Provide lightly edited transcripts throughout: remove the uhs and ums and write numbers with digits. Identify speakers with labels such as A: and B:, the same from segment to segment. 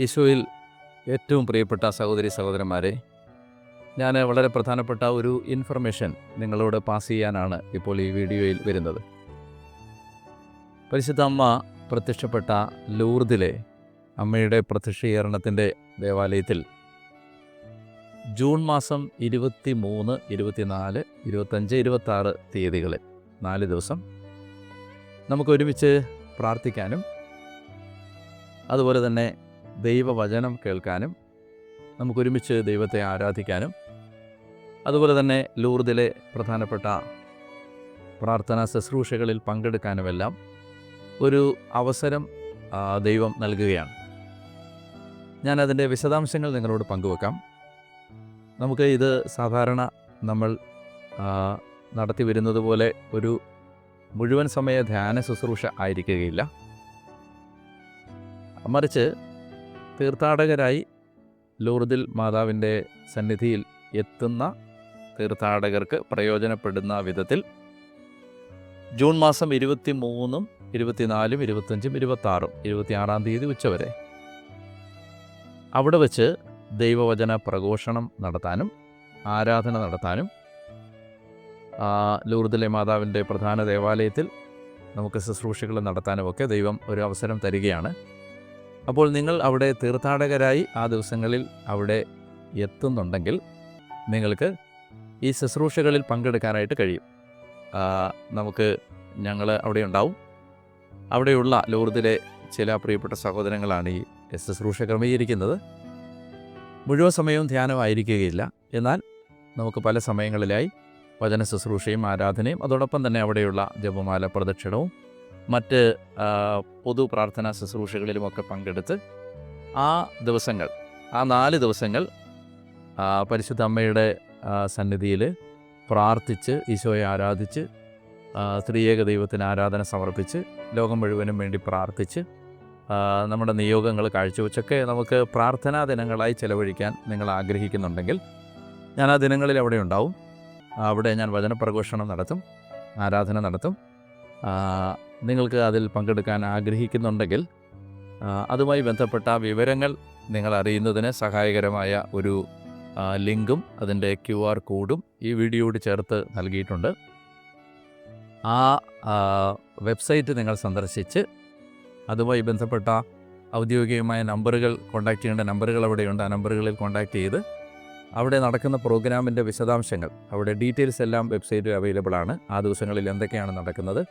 A: ഈശോയിൽ ഏറ്റവും പ്രിയപ്പെട്ട സഹോദരി സഹോദരന്മാരെ, ഞാൻ വളരെ പ്രധാനപ്പെട്ട ഒരു ഇൻഫർമേഷൻ നിങ്ങളോട് പാസ് ചെയ്യാനാണ് ഇപ്പോൾ ഈ വീഡിയോയിൽ വരുന്നത്. പരിശുദ്ധ അമ്മ പ്രത്യക്ഷപ്പെട്ട ലൂർദിലെ അമ്മയുടെ പ്രത്യക്ഷീകരണത്തിൻ്റെ ദേവാലയത്തിൽ ജൂൺ മാസം 23, 24, 25, 26 തീയതികളിൽ 4 ദിവസം നമുക്ക് ഒരുമിച്ച് പ്രാർത്ഥിക്കാനും അതുപോലെ തന്നെ ദൈവവചനം കേൾക്കാനും നമുക്കൊരുമിച്ച് ദൈവത്തെ ആരാധിക്കാനും അതുപോലെ തന്നെ ലൂർദിലെ പ്രധാനപ്പെട്ട പ്രാർത്ഥനാ ശുശ്രൂഷകളിൽ പങ്കെടുക്കാനുമെല്ലാം ഒരു അവസരം ദൈവം നൽകുകയാണ്. ഞാനതിൻ്റെ വിശദാംശങ്ങൾ നിങ്ങളോട് പങ്കുവെക്കാം. നമുക്ക് ഇത് സാധാരണ നമ്മൾ നടത്തി വരുന്നത് പോലെ ഒരു മുഴുവൻ സമയ ധ്യാന ശുശ്രൂഷ ആയിരിക്കുകയില്ല. മറിച്ച് തീർത്ഥാടകരായി ലൂർദിൽ മാതാവിൻ്റെ സന്നിധിയിൽ എത്തുന്ന തീർത്ഥാടകർക്ക് പ്രയോജനപ്പെടുന്ന വിധത്തിൽ ജൂൺ മാസം 23, 24, 25, 26, 26 തീയതി ഉച്ചവരെ അവിടെ വച്ച് ദൈവവചന പ്രഘോഷണം നടത്താനും ആരാധന നടത്താനും ലൂർദിലെ മാതാവിൻ്റെ പ്രധാന ദേവാലയത്തിൽ നമുക്ക് ശുശ്രൂഷകൾ നടത്താനുമൊക്കെ ദൈവം ഒരു അവസരം തരികയാണ്. അപ്പോൾ നിങ്ങൾ അവിടെ തീർത്ഥാടകരായി ആ ദിവസങ്ങളിൽ അവിടെ എത്തുന്നുണ്ടെങ്കിൽ നിങ്ങൾക്ക് ഈ ശുശ്രൂഷകളിൽ പങ്കെടുക്കാനായിട്ട് കഴിയും. ഞങ്ങൾ അവിടെ ഉണ്ടാവും. അവിടെയുള്ള ലൂർദിലെ ചില പ്രിയപ്പെട്ട സഹോദരങ്ങളാണ് ഈ ശുശ്രൂഷ ക്രമീകരിക്കുന്നത്. മുഴുവൻ സമയവും ധ്യാനമായിരിക്കുകയില്ല, എന്നാൽ നമുക്ക് പല സമയങ്ങളിലായി വചന ശുശ്രൂഷയും ആരാധനയും അതോടൊപ്പം തന്നെ അവിടെയുള്ള ജപമാല പ്രദക്ഷിണവും മറ്റ് പൊതു പ്രാർത്ഥനാ ശുശ്രൂഷകളിലുമൊക്കെ പങ്കെടുത്ത് ആ ദിവസങ്ങൾ, ആ 4 ദിവസങ്ങൾ പരിശുദ്ധ അമ്മയുടെ സന്നിധിയിൽ പ്രാർത്ഥിച്ച് ഈശോയെ ആരാധിച്ച് ത്രിയേക ദൈവത്തിന് ആരാധന സമർപ്പിച്ച് ലോകം മുഴുവനും വേണ്ടി പ്രാർത്ഥിച്ച് നമ്മുടെ നിയോഗങ്ങൾ കാഴ്ചവെച്ചൊക്കെ നമുക്ക് പ്രാർത്ഥനാ ദിനങ്ങളായി ചെലവഴിക്കാൻ നിങ്ങൾ ആഗ്രഹിക്കുന്നുണ്ടെങ്കിൽ ഞാൻ ആ ദിനങ്ങളിൽ അവിടെ ഉണ്ടാവും. അവിടെ ഞാൻ വചനപ്രഘോഷണം നടത്തും, ആരാധന നടത്തും. നിങ്ങൾക്ക് അതിൽ പങ്കെടുക്കാൻ ആഗ്രഹിക്കുന്നുണ്ടെങ്കിൽ അതുമായി ബന്ധപ്പെട്ട വിവരങ്ങൾ നിങ്ങൾ അറിയുന്നതിന് സഹായകരമായ ഒരു ലിങ്കും അതിൻ്റെ QR കോഡും ഈ വീഡിയോയോട് ചേർത്ത് നൽകിയിട്ടുണ്ട്. ആ വെബ്സൈറ്റ് നിങ്ങൾ സന്ദർശിച്ച് അതുമായി ബന്ധപ്പെട്ട ഔദ്യോഗികമായ നമ്പറുകൾ, കോൺടാക്റ്റ് ചെയ്യേണ്ട നമ്പറുകൾ അവിടെയുണ്ട്. ആ നമ്പറുകളിൽ കോൺടാക്റ്റ് ചെയ്ത് അവിടെ നടക്കുന്ന പ്രോഗ്രാമിൻ്റെ വിശദാംശങ്ങൾ, അവിടെ ഡീറ്റെയിൽസ് എല്ലാം വെബ്സൈറ്റിൽ അവൈലബിൾ ആണ്. ആ ദിവസങ്ങളിൽ എന്തൊക്കെയാണ് നടക്കുന്നത്.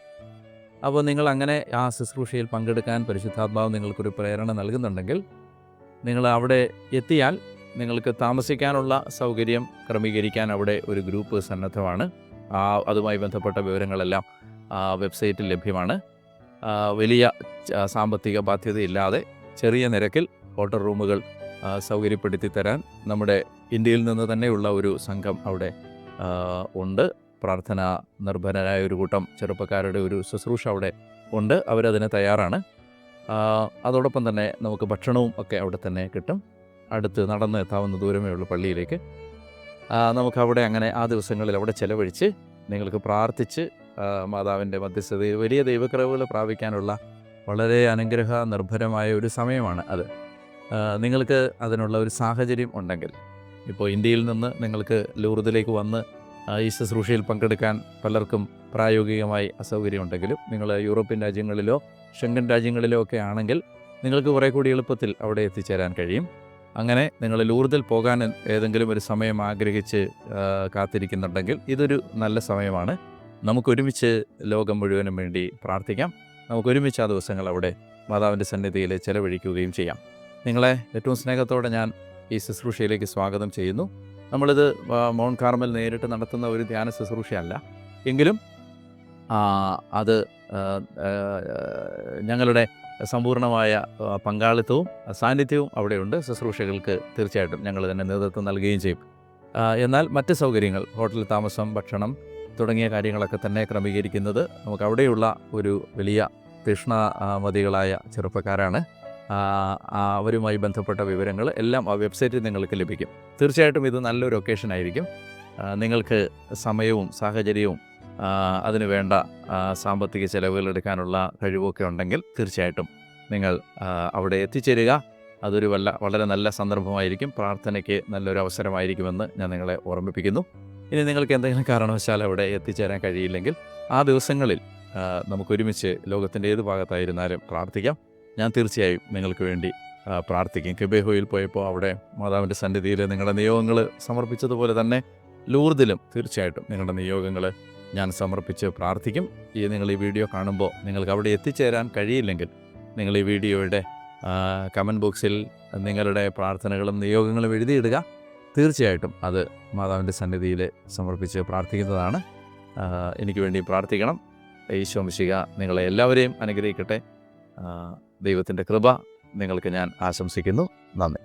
A: അപ്പോൾ നിങ്ങൾ അങ്ങനെ ആ ശുശ്രൂഷയിൽ പങ്കെടുക്കാൻ പരിശുദ്ധാത്മാവ് നിങ്ങൾക്കൊരു പ്രേരണ നൽകുന്നുണ്ടെങ്കിൽ നിങ്ങൾ അവിടെ എത്തിയാൽ നിങ്ങൾക്ക് താമസിക്കാനുള്ള സൗകര്യം ക്രമീകരിക്കാൻ അവിടെ ഒരു ഗ്രൂപ്പ് സന്നദ്ധമാണ്. അതുമായി ബന്ധപ്പെട്ട വിവരങ്ങളെല്ലാം വെബ്സൈറ്റിൽ ലഭ്യമാണ്. വലിയ സാമ്പത്തിക ബാധ്യതയില്ലാതെ ചെറിയ നിരക്കിൽ ഹോട്ടൽ റൂമുകൾ സൗകര്യപ്പെടുത്തി തരാൻ നമ്മുടെ ഇന്ത്യയിൽ നിന്ന് തന്നെയുള്ള ഒരു സംഘം അവിടെ ഉണ്ട്. പ്രാർത്ഥന നിർഭരരായ ഒരു കൂട്ടം ചെറുപ്പക്കാരുടെ ഒരു ശുശ്രൂഷ അവിടെ ഉണ്ട്. അവരതിന് തയ്യാറാണ്. അതോടൊപ്പം തന്നെ നമുക്ക് ഭക്ഷണവും ഒക്കെ അവിടെ തന്നെ കിട്ടും. അടുത്ത് നടന്ന് എത്താവുന്ന ദൂരമേ ഉള്ളൂ പള്ളിയിലേക്ക്. നമുക്കവിടെ അങ്ങനെ ആ ദിവസങ്ങളിൽ അവിടെ ചെലവഴിച്ച് നിങ്ങൾക്ക് പ്രാർത്ഥിച്ച് മാതാവിൻ്റെ മധ്യസ്ഥതയിൽ വലിയ ദൈവകൃപകൾ പ്രാപിക്കാനുള്ള വളരെ അനുഗ്രഹ നിർഭരമായ ഒരു സമയമാണ് അത്. നിങ്ങൾക്ക് അതിനുള്ള ഒരു സാഹചര്യം ഉണ്ടെങ്കിൽ, ഇപ്പോൾ ഇന്ത്യയിൽ നിന്ന് നിങ്ങൾക്ക് ലൂർദിലേക്ക് വന്ന് ഈ ശുശ്രൂഷയിൽ പങ്കെടുക്കാൻ പലർക്കും പ്രായോഗികമായി അസൗകര്യമുണ്ടെങ്കിലും നിങ്ങൾ യൂറോപ്യൻ രാജ്യങ്ങളിലോ ഷെങ്കൻ രാജ്യങ്ങളിലോ ഒക്കെ ആണെങ്കിൽ നിങ്ങൾക്ക് കുറേ കൂടി എളുപ്പത്തിൽ അവിടെ എത്തിച്ചേരാൻ കഴിയും. അങ്ങനെ നിങ്ങൾ ലൂർദിൽ പോകാൻ ഏതെങ്കിലും ഒരു സമയം ആഗ്രഹിച്ച് കാത്തിരിക്കുന്നുണ്ടെങ്കിൽ ഇതൊരു നല്ല സമയമാണ്. നമുക്കൊരുമിച്ച് ലോകം മുഴുവനും വേണ്ടി പ്രാർത്ഥിക്കാം. നമുക്കൊരുമിച്ച് ആ ദിവസങ്ങൾ അവിടെ മാതാവിൻ്റെ സന്നിധിയിൽ ചെലവഴിക്കുകയും ചെയ്യാം. നിങ്ങളെ ഏറ്റവും സ്നേഹത്തോടെ ഞാൻ ഈ ശുശ്രൂഷയിലേക്ക് സ്വാഗതം ചെയ്യുന്നു. നമ്മളിത് മൗണ്ട് കാർമൽ നേരിട്ട് നടത്തുന്ന ഒരു ധ്യാന ശുശ്രൂഷയല്ല, എങ്കിലും അത് ഞങ്ങളുടെ സമ്പൂർണ്ണമായ പങ്കാളിത്തവും സാന്നിധ്യവും അവിടെയുണ്ട്. ശുശ്രൂഷകൾക്ക് തീർച്ചയായിട്ടും ഞങ്ങൾ തന്നെ നേതൃത്വം നൽകുകയും ചെയ്യും. എന്നാൽ മറ്റ് സൗകര്യങ്ങൾ, ഹോട്ടൽ താമസം, ഭക്ഷണം തുടങ്ങിയ കാര്യങ്ങളൊക്കെ തന്നെ ക്രമീകരിക്കുന്നത് നമുക്ക് അവിടെയുള്ള ഒരു വലിയ തീഷ്ണമതികളായ ചെറുപ്പക്കാരാണ്. അവരുമായി ബന്ധപ്പെട്ട വിവരങ്ങൾ എല്ലാം ആ വെബ്സൈറ്റിൽ നിങ്ങൾക്ക് ലഭിക്കും. തീർച്ചയായിട്ടും ഇത് നല്ലൊരു ഒക്കേഷൻ ആയിരിക്കും. നിങ്ങൾക്ക് സമയവും സാഹചര്യവും അതിന് വേണ്ട സാമ്പത്തിക ചെലവുകൾ എടുക്കാനുള്ള കഴിവൊക്കെ ഉണ്ടെങ്കിൽ തീർച്ചയായിട്ടും നിങ്ങൾ അവിടെ എത്തിച്ചേരുക. അതൊരു വളരെ നല്ല സന്ദർഭമായിരിക്കും. പ്രാർത്ഥനയ്ക്ക് നല്ലൊരു അവസരമായിരിക്കുമെന്ന് ഞാൻ നിങ്ങളെ ഓർമ്മിപ്പിക്കുന്നു. ഇനി നിങ്ങൾക്ക് എന്തെങ്കിലും കാരണവശാൽ അവിടെ എത്തിച്ചേരാൻ കഴിയില്ലെങ്കിൽ ആ ദിവസങ്ങളിൽ നമുക്കൊരുമിച്ച് ലോകത്തിൻ്റെ ഏത് ഭാഗത്തായിരുന്നാലും പ്രാർത്ഥിക്കാം. ഞാൻ തീർച്ചയായും നിങ്ങൾക്ക് വേണ്ടി പ്രാർത്ഥിക്കും. കിബേഹോയിൽ പോയപ്പോൾ അവിടെ മാതാവിൻ്റെ സന്നിധിയിൽ നിങ്ങളുടെ നിയോഗങ്ങൾ സമർപ്പിച്ചതുപോലെ തന്നെ ലൂർദിലും തീർച്ചയായിട്ടും നിങ്ങളുടെ നിയോഗങ്ങൾ ഞാൻ സമർപ്പിച്ച് പ്രാർത്ഥിക്കും. നിങ്ങൾ ഈ വീഡിയോ കാണുമ്പോൾ നിങ്ങൾക്ക് അവിടെ എത്തിച്ചേരാൻ കഴിയില്ലെങ്കിൽ നിങ്ങൾ ഈ വീഡിയോയുടെ കമൻറ്റ് ബോക്സിൽ നിങ്ങളുടെ പ്രാർത്ഥനകളും നിയോഗങ്ങളും എഴുതിയിടുക. തീർച്ചയായിട്ടും അത് മാതാവിൻ്റെ സന്നിധിയിൽ സമർപ്പിച്ച് പ്രാർത്ഥിക്കുന്നതാണ്. എനിക്ക് വേണ്ടി പ്രാർത്ഥിക്കണം. ഈശോ മിശിഹ നിങ്ങളെ എല്ലാവരെയും അനുഗ്രഹിക്കട്ടെ. ദൈവത്തിൻ്റെ കൃപ നിങ്ങൾക്ക് ഞാൻ ആശംസിക്കുന്നു. നന്ദി.